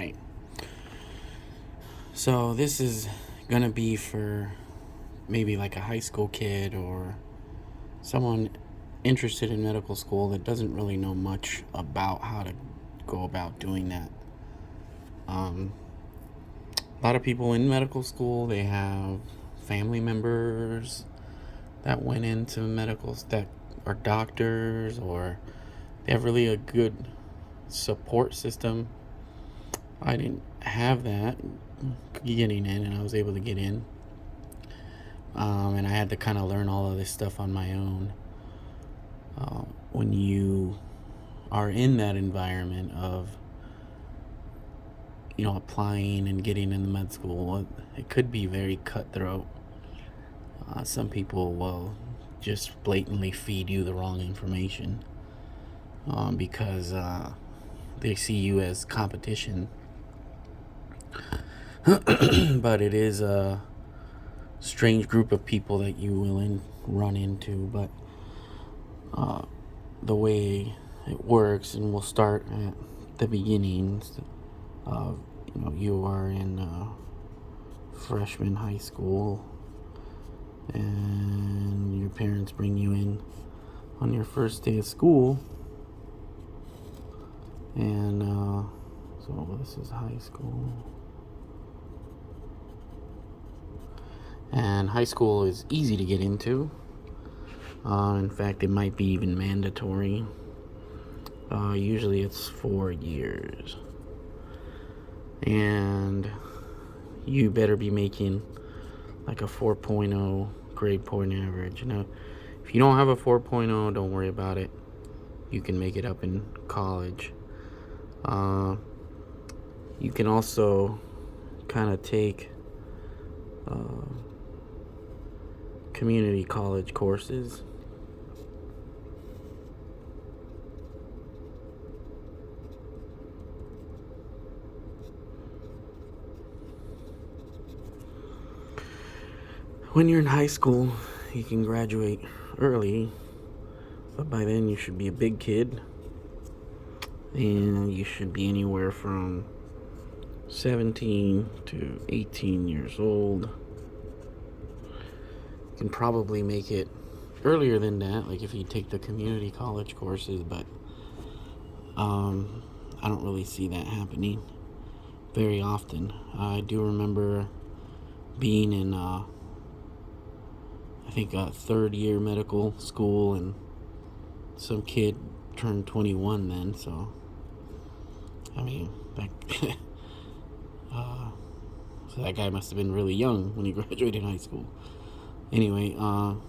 Alright, so this is gonna be for maybe like a high school kid or someone interested in medical school that doesn't really know much about how to go about doing that. A lot of people in medical school, they have family members that went into medicals that are doctors, or they have really a good support system. I didn't have that getting in, and I was able to get in. And I had to kind of learn all of this stuff on my own. When you are in that environment of, applying and getting in the med school, it could be very cutthroat. Some people will just blatantly feed you the wrong information because they see you as competition. But it is a strange group of people that you will run into. But the way it works, and we'll start at the beginnings of, you are in freshman high school, and your parents bring you in on your first day of school, and so this is high school. And high school is easy to get into. In fact, it might be even mandatory. Usually it's 4 years. And you better be making like a 4.0 grade point average. Now, if you don't have a 4.0, don't worry about it. You can make it up in college. You can also kind of take community college courses. When you're in high school, you can graduate early, but by then you should be a big kid, and you should be anywhere from 17 to 18 years old. You can probably make it earlier than that, like if you take the community college courses, but I don't really see that happening very often. I do remember being in I think a third year medical school, and some kid turned 21 then, so I mean, so that guy must have been really young when he graduated high school. Anyway,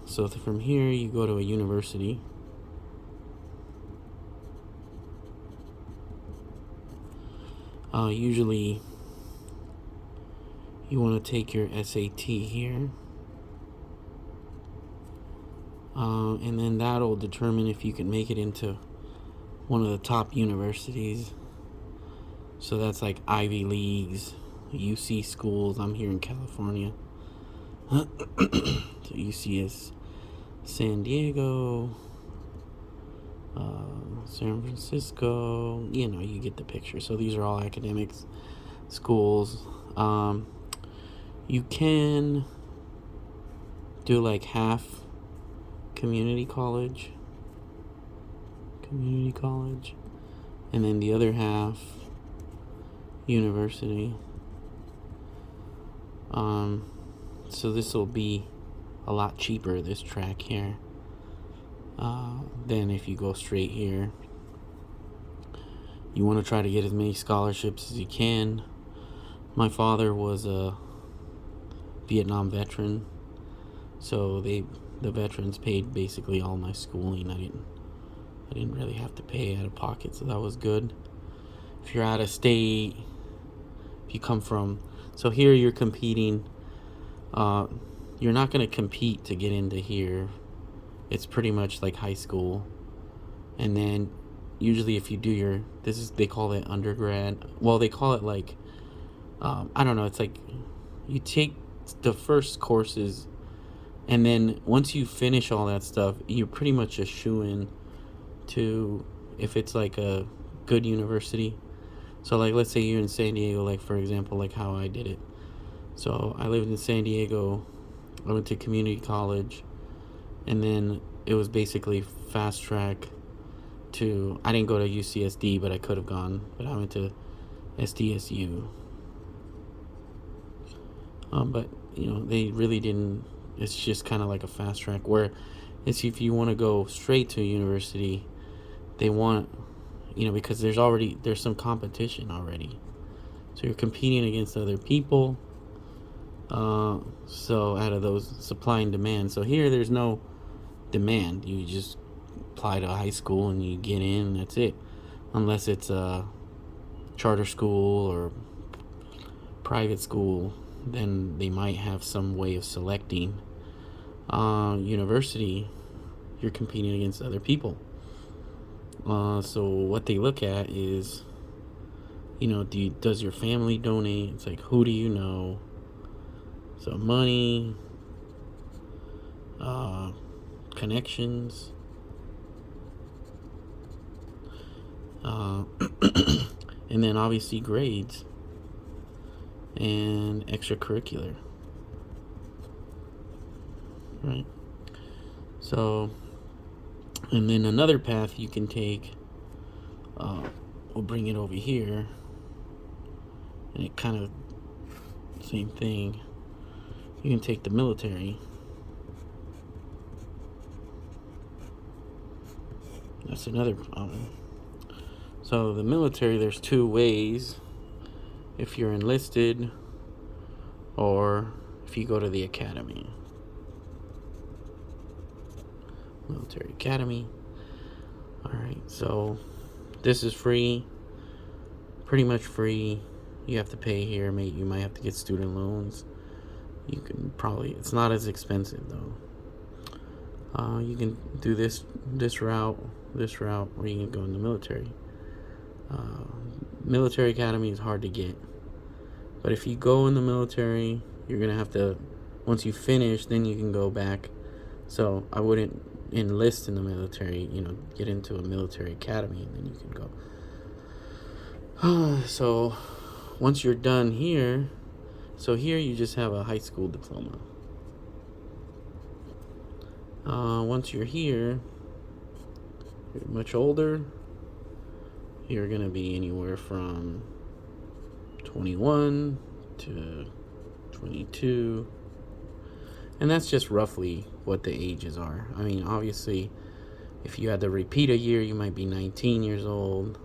so from here you go to a university. Usually you want to take your SAT here. And then that'll determine if you can make it into one of the top universities. So that's like Ivy Leagues, UC schools. I'm here in California. So UC San Diego, San Francisco, you get the picture. So these are all academics schools. You can do like half community college, and then the other half university. So this will be a lot cheaper, this track here, than if you go straight here. You want to try to get as many scholarships as you can. My father was a Vietnam veteran, so the veterans paid basically all my schooling. I didn't really have to pay out of pocket, so that was good. If you're out of state, if you come from, so here you're competing, you're not going to compete to get into here. It's pretty much like high school. And then usually if you do they call it undergrad. Well, they call it like, I don't know, it's like you take the first courses, and then once you finish all that stuff, you're pretty much a shoo-in to, if it's like a good university, So, like, let's say you're in San Diego, like, for example, like how I did it. So, I lived in San Diego. I went to community college, and then it was basically fast track to. I didn't go to UCSD, but I could have gone. But I went to SDSU. But they really didn't. It's just kind of like a fast track where it's if you want to go straight to university, they want because there's some competition already, so you're competing against other people. So out of those supply and demand, so here there's no demand. You just apply to high school and you get in. And that's it, unless it's a charter school or private school. Then they might have some way of selecting. University, you're competing against other people. So what they look at is, does your family donate? It's like, who do you know? So money, connections, and then obviously grades and extracurricular, right? So, and then another path you can take, we'll bring it over here, and it kind of same thing. You can take the military. That's another problem. So the military, there's two ways. If you're enlisted, or if you go to the academy. Military academy. Alright, so this is free. Pretty much free. You have to pay here, mate. You might have to get student loans. You can probably, it's not as expensive though. You can do this route, or you can go in the military. Military academy is hard to get, but if you go in the military, you're gonna have to, once you finish, then you can go back. So I wouldn't enlist in the military, get into a military academy, and then you can go. So once you're done here, so here you just have a high school diploma. Once you're here, you're much older. You're going to be anywhere from 21 to 22. And that's just roughly what the ages are. I mean, obviously, if you had to repeat a year, you might be 19 years old.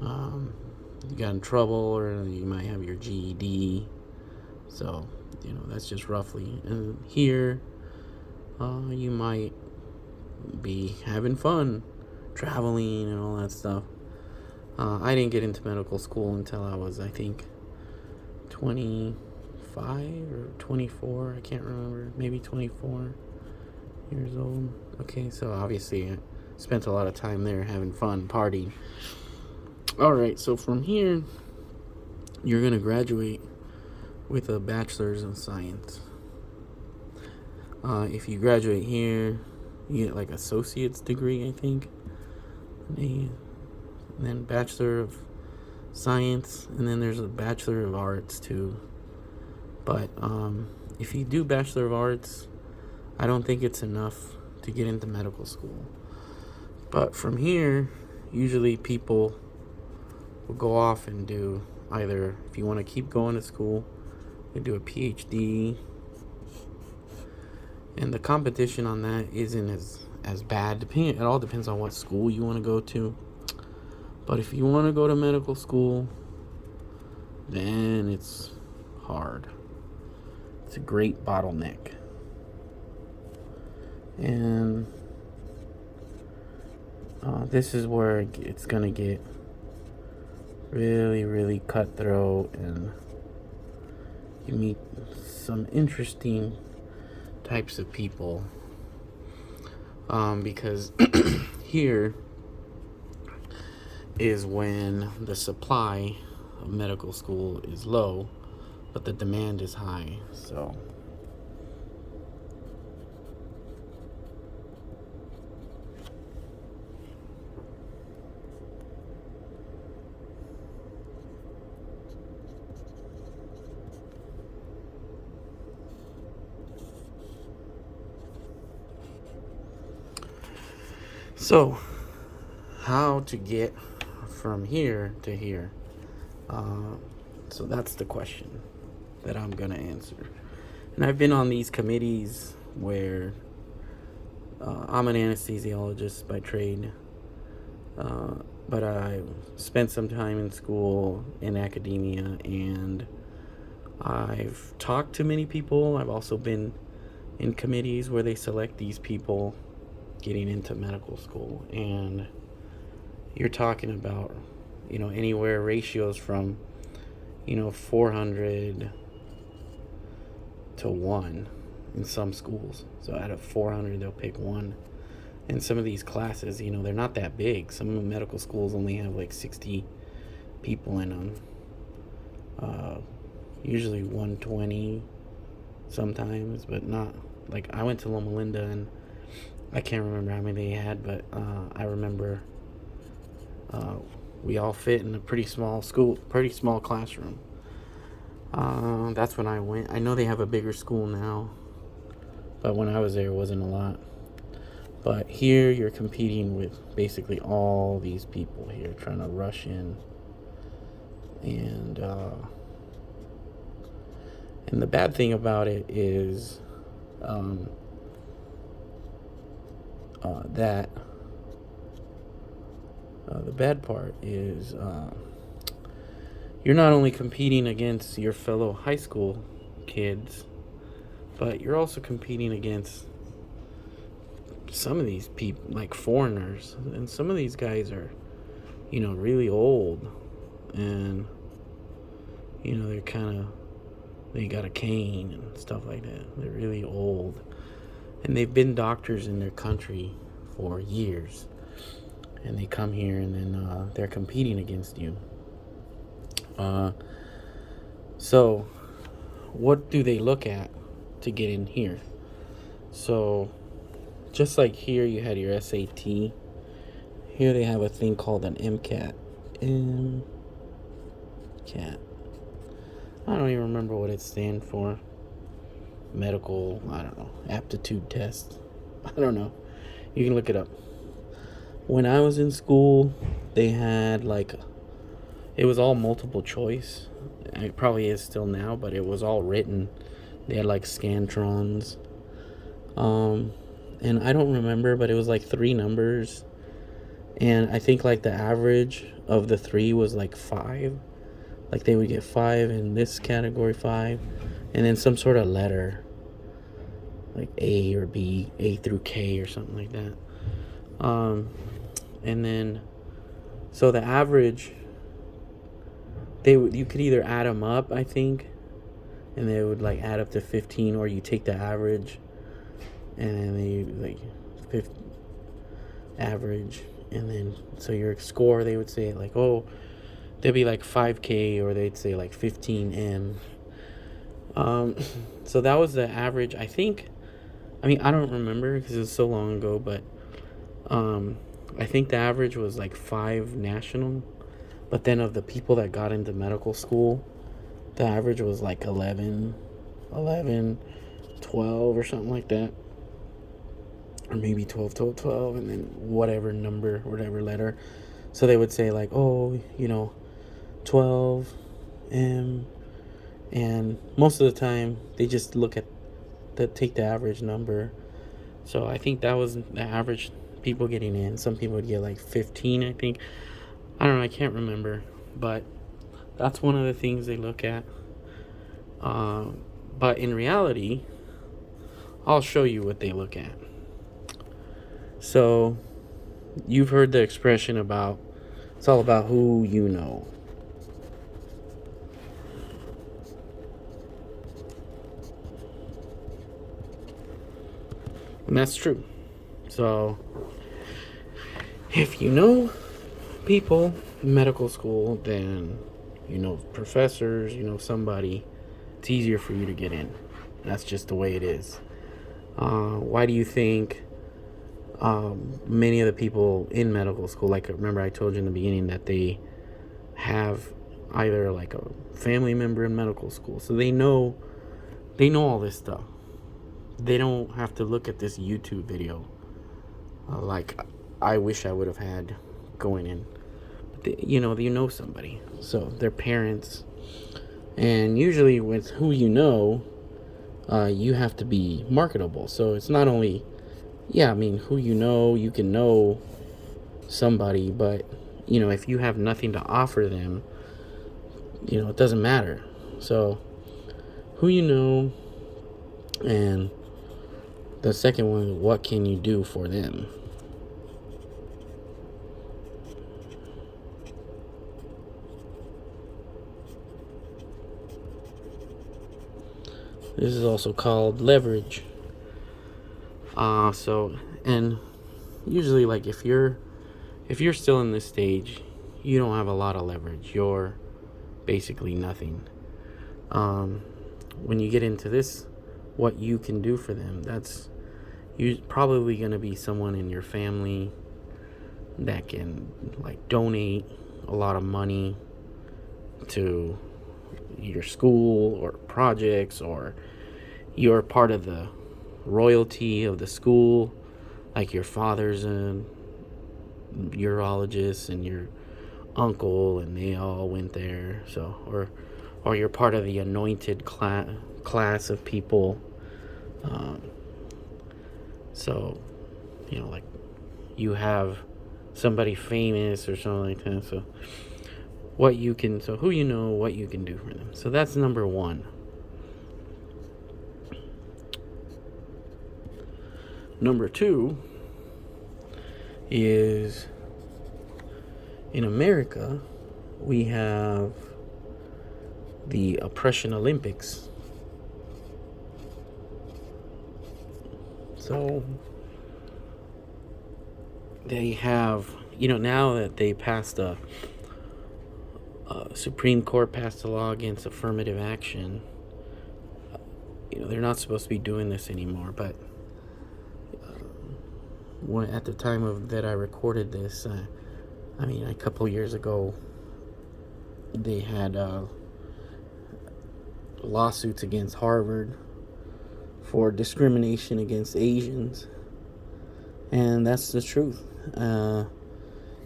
You got in trouble, or you might have your GED. So, that's just roughly. And here, you might be having fun, traveling and all that stuff. I didn't get into medical school until I was, I think, 25 or 24. I can't remember. Maybe 24 years old. Okay, so obviously I spent a lot of time there having fun, partying. Alright, so from here, you're going to graduate with a bachelor's in science. If you graduate here, you get like associate's degree, I think. And then bachelor of science, and then there's a bachelor of arts too. But if you do bachelor of arts, I don't think it's enough to get into medical school. But from here, usually people will go off and do either, if you want to keep going to school, you do a PhD. And the competition on that isn't as bad. It all depends on what school you want to go to. But if you want to go to medical school, then it's hard. It's a great bottleneck. And this is where it's going to get really, really cutthroat, and you meet some interesting types of people. Because here is when the supply of medical school is low, but the demand is high. So So, how to get from here to here? Uh, so that's the question that I'm gonna answer. And I've been on these committees where I'm an anesthesiologist by trade, uh, but I spent some time in school in academia, and I've talked to many people. I've also been in committees where they select these people getting into medical school, and you're talking about, anywhere ratios from, 400 to 1 in some schools. So out of 400, they'll pick one. And some of these classes, they're not that big. Some medical schools only have like 60 people in them. Usually 120 sometimes, but not like I went to Loma Linda, and I can't remember how many they had, but I remember we all fit in a pretty small classroom. That's when I went. I know they have a bigger school now, but when I was there, it wasn't a lot. But here, you're competing with basically all these people here trying to rush in, and the bad thing about it is that the bad part is you're not only competing against your fellow high school kids, but you're also competing against some of these people, like foreigners. And some of these guys are, really old. And, they're they got a cane and stuff like that. They're really old. And they've been doctors in their country for years. And they come here, and then they're competing against you. So what do they look at to get in here? So just like here you had your SAT, here they have a thing called an MCAT. MCAT. I don't even remember what it stands for. Medical, I don't know, aptitude test. I don't know. You can look it up. When I was in school, they had it was all multiple choice. It probably is still now, but it was all written. They had scantrons. And I don't remember, but it was 3 numbers. And I think the average of the 3 was 5. They would get 5 in this category, 5, and then some sort of letter, A or B, A through K or something like that. And then, so the average, you could either add them up, I think, and they would add up to 15, or you take the average, and then they average, and then so your score, they would say they'd be 5K, or they'd say 15M. So that was the average, I think. I mean, I don't remember because it was so long ago, but I think the average was 5 national. But then of the people that got into medical school, the average was 11, 12 or something like that. Or maybe 12, 12, 12, and then whatever number, whatever letter. So they would say 12 M, and most of the time they just take the average number. So I think that was the average people getting in. Some people would get 15, I think. I don't know, I can't remember, but that's one of the things they look at. But in reality, I'll show you what they look at. So you've heard the expression about it's all about who you know. And that's true. So if you know people in medical school, then professors, somebody, it's easier for you to get in. That's just the way it is. Why do you think many of the people in medical school, remember I told you in the beginning that they have either a family member in medical school, so they know all this stuff. They don't have to look at this YouTube video. I wish I would have had going in. But you know somebody, so their parents, and usually with who you know, you have to be marketable. So it's not only, yeah, I mean, who you can know somebody, but if you have nothing to offer them, it doesn't matter. So who you know, and the second one, what can you do for them? This is also called leverage. And usually, like, if you're still in this stage, you don't have a lot of leverage. You're basically nothing. When you get into this, what you can do for them, that's you probably going to be someone in your family that can, like, donate a lot of money to your school or projects, or you're part of the royalty of the school, like your father's a urologist and your uncle and they all went there, so or you're part of the anointed class of people. um, so like, you have somebody famous or something like that. So who what you can do for them. So that's number one. Number two is, in America, we have the Oppression Olympics. So they have, now that they passed Supreme Court passed a law against affirmative action. They're not supposed to be doing this anymore, but at the time that I recorded this, a couple years ago, they had lawsuits against Harvard for discrimination against Asians, and that's the truth.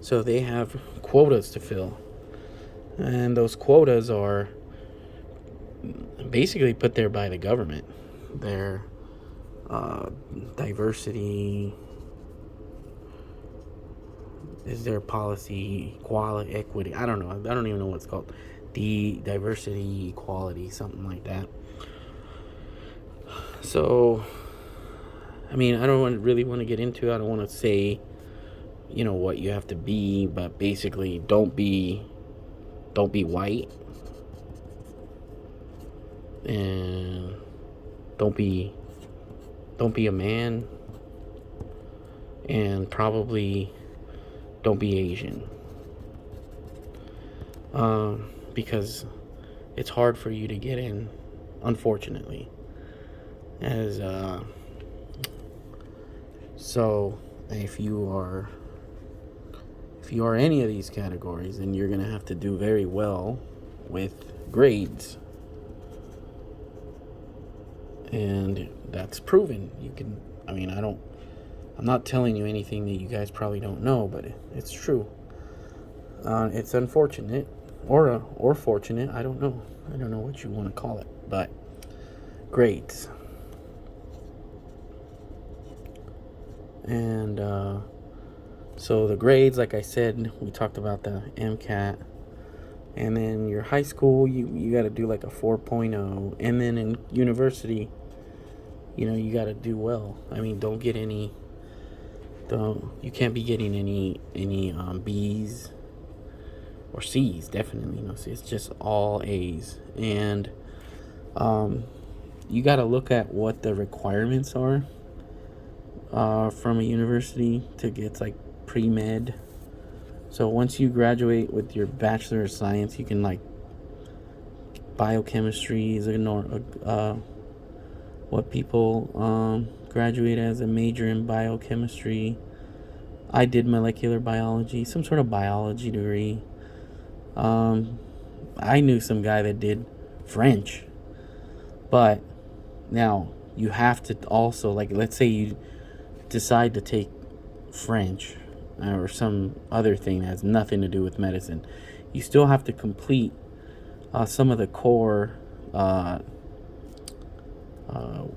So they have quotas to fill, and those quotas are basically put there by the government. They're diversity is their policy, equality, equity. I don't know. I don't even know what it's called. The diversity, equality, something like that. So, I don't really want to get into it. I don't want to say, what you have to be, but basically, don't be white, and don't be a man, and probably don't be Asian, because it's hard for you to get in, unfortunately. So if you are any of these categories, then you're gonna have to do very well with grades, and that's proven. You can. I'm not telling you anything that you guys probably don't know, but it's true. It's unfortunate, or fortunate. I don't know. I don't know what you want to call it, but grades. And so the grades, like I said, we talked about the MCAT, and then your high school, you got to do like a 4.0, and then in university, you got to do well. Don't get any. You can't be getting any B's or C's. Definitely no C's. It's just all A's, and you got to look at what the requirements are from a university to get, like, pre-med. So once you graduate with your Bachelor of Science, you can, like, biochemistry is what people graduate as a major in biochemistry. I did molecular biology, some sort of biology degree. I knew some guy that did French, but now you have to also, like, let's say you decide to take French, or some other thing that has nothing to do with medicine. You still have to complete some of the core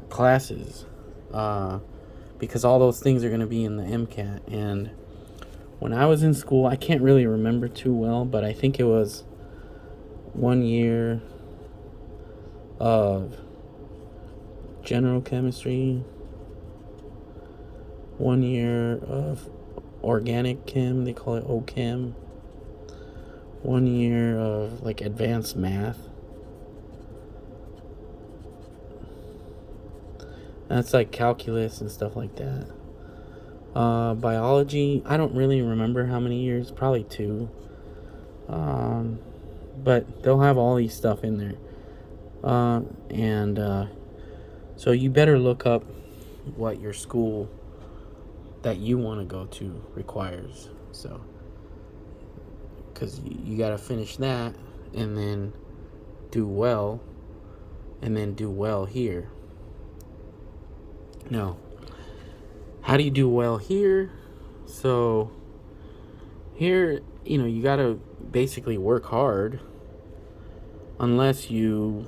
classes, because all those things are going to be in the MCAT. And when I was in school, I can't really remember too well, but I think it was 1 year of general chemistry, 1 year of organic chem, they call it OChem, 1 year of like advanced math. That's like calculus and stuff like that. Biology, I don't really remember how many years, probably 2. But they'll have all these stuff in there. And so you better look up what your school that you want to go to requires. So, because you got to finish that and then do well, and then do well here. Now, how do you do well here? So, here, you got to basically work hard, unless you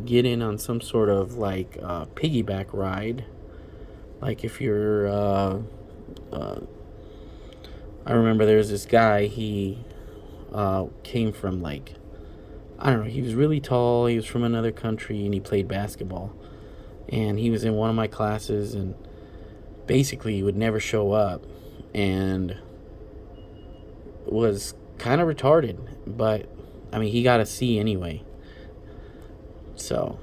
get in on some sort of like piggyback ride. Like if you're, I remember there was this guy, he came from like, I don't know, he was really tall, he was from another country, and he played basketball. And he was in one of my classes, and basically he would never show up, and was kind of retarded, but I mean, he got a C anyway. So,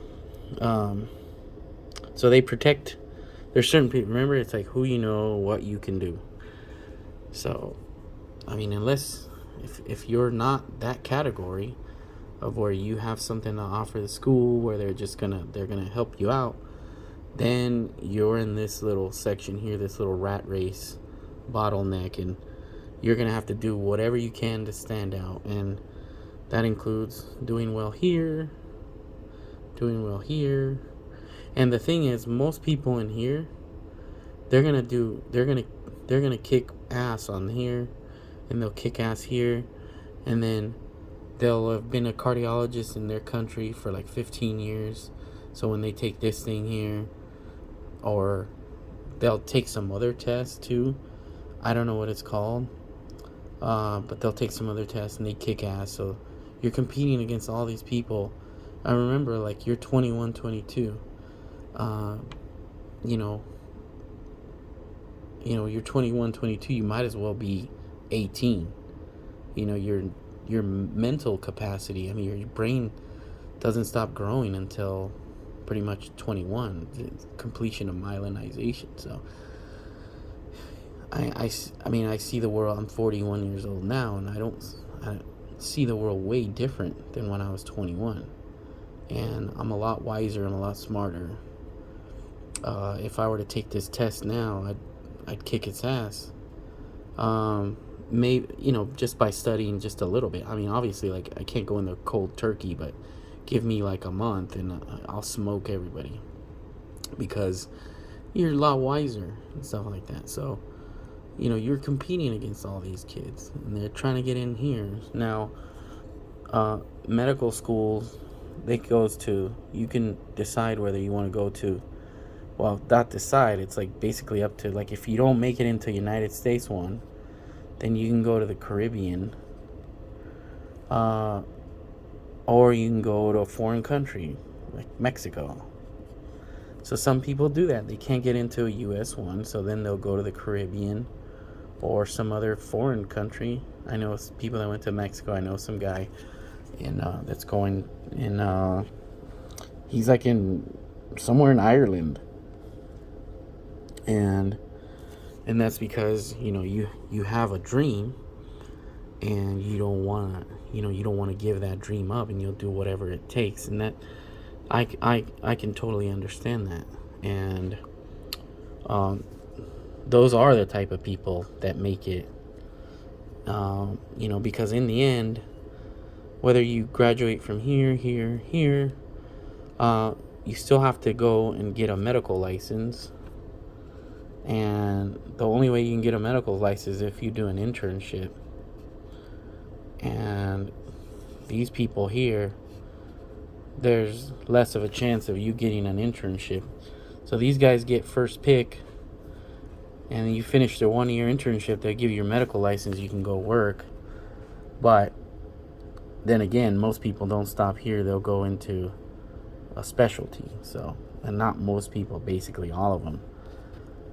so they protect. There's certain people. Remember, it's like who you know, what you can do. So, I mean, unless if you're not that category of where you have something to offer the school, where they're gonna help you out, then you're in this little section here, this little rat race bottleneck, and you're gonna have to do whatever you can to stand out, and that includes doing well here, and the thing is, most people in here, they're gonna kick ass on here, and they'll kick ass here, and then they'll have been a cardiologist in their country for like 15 years. So when they take this thing here, or they'll take some other test too, I don't know what it's called, but they'll take some other test and they kick ass. So you're competing against all these people. I remember, like, you're 21, 22. You're 21, 22. You might as well be 18. Your mental capacity. I mean, your brain doesn't stop growing until pretty much 21, completion of myelinization. So I see the world. I'm 41 years old now, and I see the world way different than when I was 21. And I'm a lot wiser, I'm a lot smarter. If I were to take this test now, I'd kick its ass. Maybe, just by studying just a little bit. I mean, obviously, like, I can't go in the cold turkey, but give me like a month and I'll smoke everybody, because you're a lot wiser and stuff like that. So, you're competing against all these kids, and they're trying to get in here. Now, medical schools, you can decide whether you want to go to, well, not decide, it's like basically up to, like, if you don't make it into United States one, then you can go to the Caribbean, or you can go to a foreign country like Mexico. So some people do that. They can't get into a U.S. one, so then they'll go to the Caribbean or some other foreign country. I know people that went to Mexico. I know some guy that's going in. He's like in somewhere in Ireland, and that's because you have a dream, and you don't want to give that dream up, and you'll do whatever it takes. And that I can totally understand that. And those are the type of people that make it, because in the end, whether you graduate from here, you still have to go and get a medical license, And the only way you can get a medical license is if you do an internship. And these people here, there's less of a chance of you getting an internship. So these guys get first pick, and you finish their 1 year internship, they give you your medical license, you can go work. But then again, most people don't stop here, they'll go into a specialty. So, and not most people, basically all of them.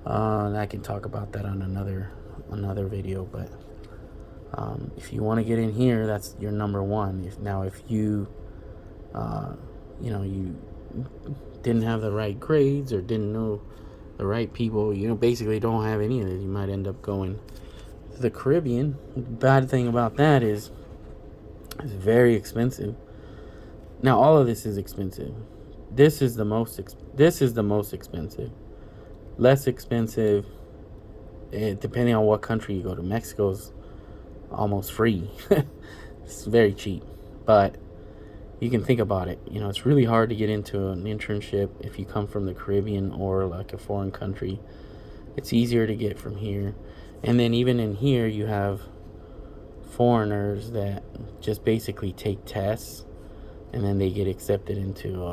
And I can talk about that on another video. But if you want to get in here, that's your number one. If you you didn't have the right grades or didn't know the right people, basically don't have any of it, you might end up going to the Caribbean. The bad thing about that is it's very expensive. Now all of this is expensive. This is the most expensive. Less expensive, depending on what country you go to. Mexico's almost free. It's very cheap. But you can think about it. It's really hard to get into an internship if you come from the Caribbean or like a foreign country. It's easier to get from here. And then even in here, you have foreigners that just basically take tests, and then they get accepted into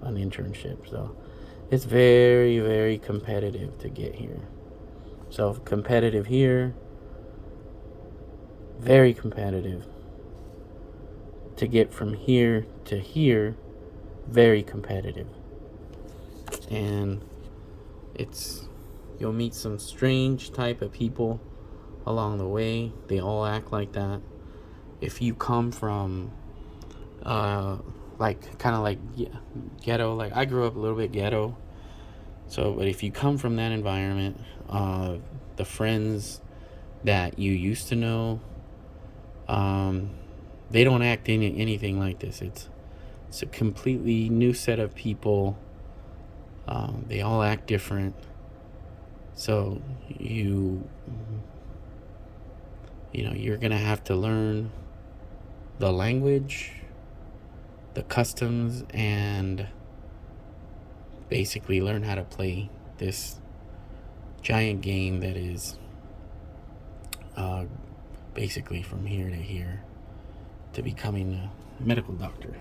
an internship. So it's very, very competitive to get here. So competitive here, very competitive. To get from here to here, very competitive. And you'll meet some strange type of people along the way. They all act like that. If you come from ghetto, like I grew up a little bit ghetto. So, but if you come from that environment, the friends that you used to know, they don't act anything like this. It's a completely new set of people. They all act different. So you're gonna have to learn the language, the customs, and basically learn how to play this giant game that is basically from here to here to becoming a medical doctor.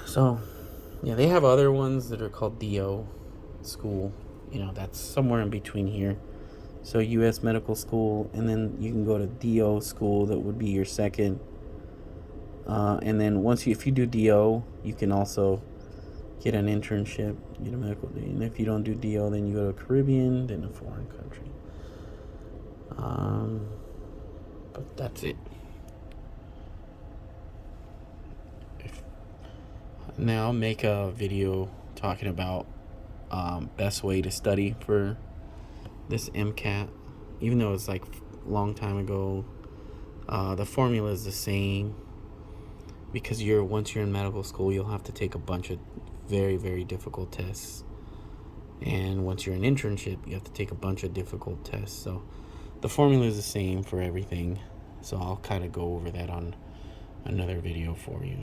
So they have other ones that are called DO school. That's somewhere in between here. So U.S. medical school, and then you can go to DO school. That would be your second. And then if you do DO, you can also get an internship, get a medical. And if you don't do DO, then you go to a Caribbean, then a foreign country. But that's it. Now I'll make a video talking about best way to study for this MCAT. Even though it's like a long time ago, the formula is the same, because once you're in medical school, you'll have to take a bunch of very, very difficult tests. And once you're in internship, you have to take a bunch of difficult tests. So the formula is the same for everything. So I'll kind of go over that on another video for you.